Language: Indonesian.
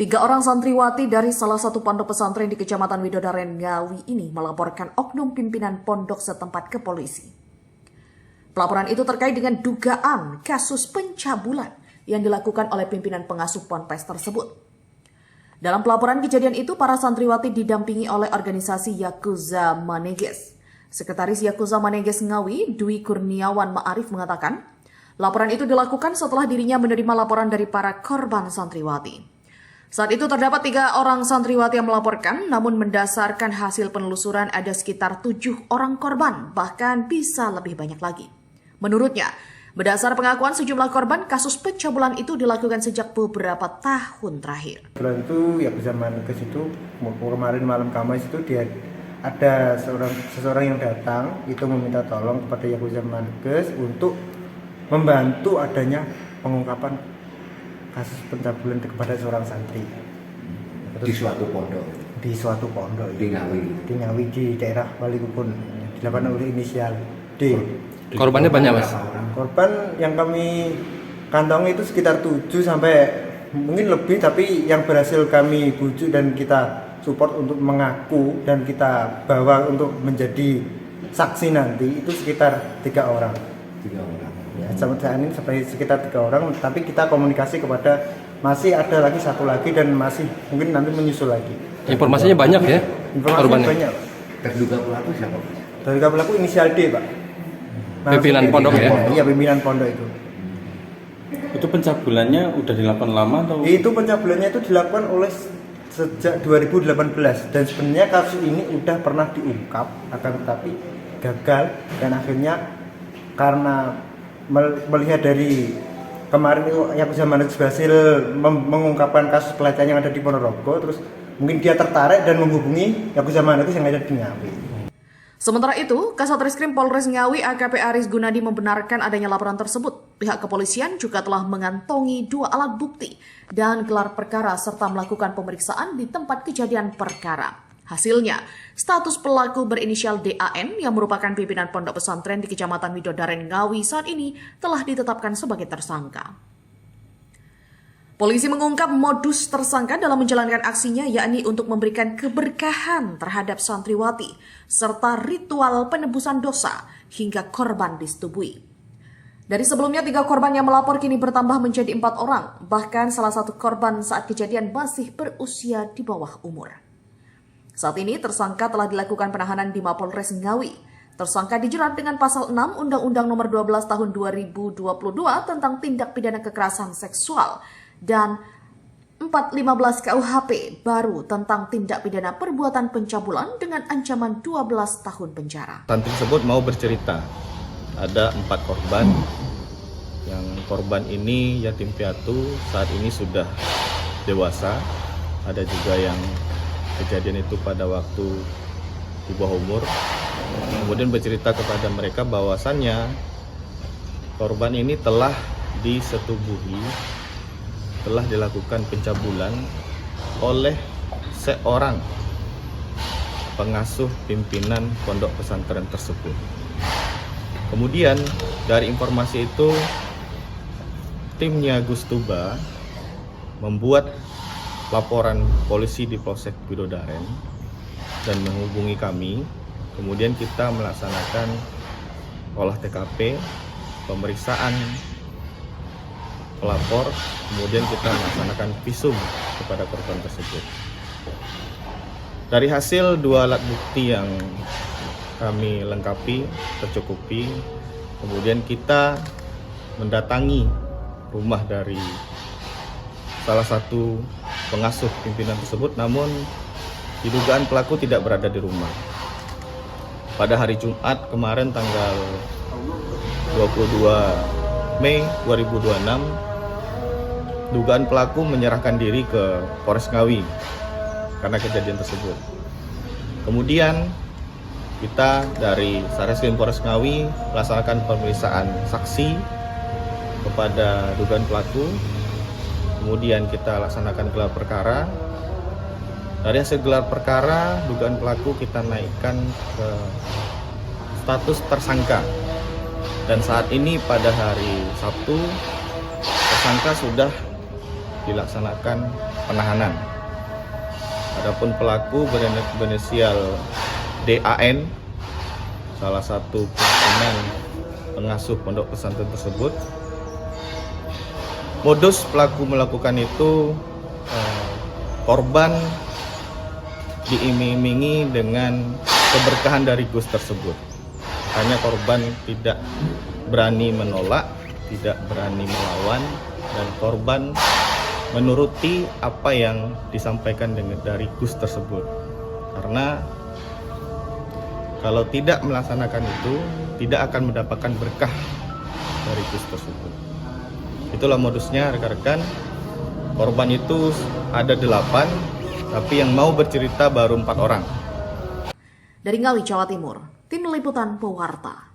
Tiga orang santriwati dari salah satu pondok pesantren di Kecamatan Widodaren Ngawi ini melaporkan oknum pimpinan pondok setempat ke polisi. Pelaporan itu terkait dengan dugaan kasus pencabulan yang dilakukan oleh pimpinan pengasuh ponpes tersebut. Dalam pelaporan kejadian itu, para santriwati didampingi oleh organisasi Yakuza Maneges. Sekretaris Yakuza Maneges Ngawi, Dwi Kurniawan Ma'arif mengatakan, laporan itu dilakukan setelah dirinya menerima laporan dari para korban santriwati. Saat itu terdapat 3 orang santriwati yang melaporkan, namun berdasarkan hasil penelusuran ada sekitar 7 orang korban, bahkan bisa lebih banyak lagi. Menurutnya, berdasar pengakuan sejumlah korban, kasus pencabulan itu dilakukan sejak beberapa tahun terakhir. Setelah itu ya zaman ke situ, kemarin malam Kamis itu dia ada seseorang yang datang itu meminta tolong kepada Yakuza Maneges untuk membantu adanya pengungkapan kasus pencabulan kepada seorang santri Di suatu pondok di Ngawi di daerah Walikupun, dilakukan oleh inisial D. Korbannya banyak, Mas? Korban yang kami kantongi itu sekitar 7 sampai mungkin lebih, tapi yang berhasil kami bujuk dan kita support untuk mengaku dan kita bawa untuk menjadi saksi nanti itu sekitar 3 orang. Ya, sampai saat ini sampai sekitar 3 orang, tapi kita komunikasi kepada masih ada lagi 1 lagi dan masih mungkin nanti menyusul lagi. Informasinya banyak ya? Informasinya Korbannya banyak. Terduga pelaku siapa? Terduga pelaku inisial D, Pak. Pimpinan pondok ya? Iya, pimpinan pondok itu. Itu pencabulannya udah dilakukan lama atau? Itu pencabulannya itu dilakukan oleh sejak 2018 dan sebenarnya kasus ini udah pernah diungkap, akan tetapi gagal dan akhirnya karena melihat dari kemarin itu Yakuza Maneges berhasil mengungkapkan kasus pelecehan yang ada di Ponorogo, terus mungkin dia tertarik dan menghubungi Yakuza Maneges yang ada di Ngawi. Sementara itu, Kasat Reskrim Polres Ngawi AKP Aris Gunadi membenarkan adanya laporan tersebut. Pihak kepolisian juga telah mengantongi 2 alat bukti dan gelar perkara serta melakukan pemeriksaan di tempat kejadian perkara. Hasilnya, status pelaku berinisial DAN yang merupakan pimpinan pondok pesantren di Kecamatan Widodaren Ngawi saat ini telah ditetapkan sebagai tersangka. Polisi mengungkap modus tersangka dalam menjalankan aksinya, yakni untuk memberikan keberkahan terhadap santriwati serta ritual penebusan dosa hingga korban disetubui. Dari sebelumnya 3 korban yang melapor kini bertambah menjadi 4 orang, bahkan salah satu korban saat kejadian masih berusia di bawah umur. Saat ini tersangka telah dilakukan penahanan di Mapolres Ngawi. Tersangka dijerat dengan pasal 6 Undang-Undang Nomor 12 Tahun 2022 tentang tindak pidana kekerasan seksual dan 415 KUHP baru tentang tindak pidana perbuatan pencabulan dengan ancaman 12 tahun penjara. Santri tersebut mau bercerita, ada 4 korban. Yang korban ini yatim piatu, saat ini sudah dewasa. Ada juga yang kejadian itu pada waktu di bawah umur. Kemudian bercerita kepada mereka bahwasannya korban ini telah disetubuhi, telah dilakukan pencabulan oleh seorang pengasuh pimpinan pondok pesantren tersebut. Kemudian dari informasi itu timnya Gustuba membuat laporan polisi di Polsek Widodaren dan menghubungi kami. Kemudian kita melaksanakan olah TKP, pemeriksaan pelapor, kemudian kita melaksanakan visum kepada korban tersebut. Dari hasil 2 alat bukti yang kami lengkapi, tercukupi, kemudian kita mendatangi rumah dari salah satu pengasuh pimpinan tersebut, namun didugaan pelaku tidak berada di rumah. Pada hari Jumat kemarin tanggal 22 Mei 2026, dugaan pelaku menyerahkan diri ke Polres Ngawi karena kejadian tersebut. Kemudian kita dari Satreskrim Polres Ngawi melaksanakan pemeriksaan saksi kepada dugaan pelaku. Kemudian kita laksanakan gelar perkara. Dari hasil gelar perkara, dugaan pelaku kita naikkan ke status tersangka. Dan saat ini pada hari Sabtu, tersangka sudah dilaksanakan penahanan. Adapun pelaku berinisial DAN, salah satu pimpinan pengasuh pondok pesantren tersebut. Modus pelaku melakukan itu, korban diiming-imingi dengan keberkahan dari gus tersebut. Hanya korban tidak berani menolak, tidak berani melawan, dan korban menuruti apa yang disampaikan dari gus tersebut. Karena kalau tidak melaksanakan itu, tidak akan mendapatkan berkah dari gus tersebut. Itulah modusnya rekan-rekan. Korban itu ada 8, tapi yang mau bercerita baru 4 orang. Dari Ngawi, Jawa Timur, Tim Liputan Pewarta.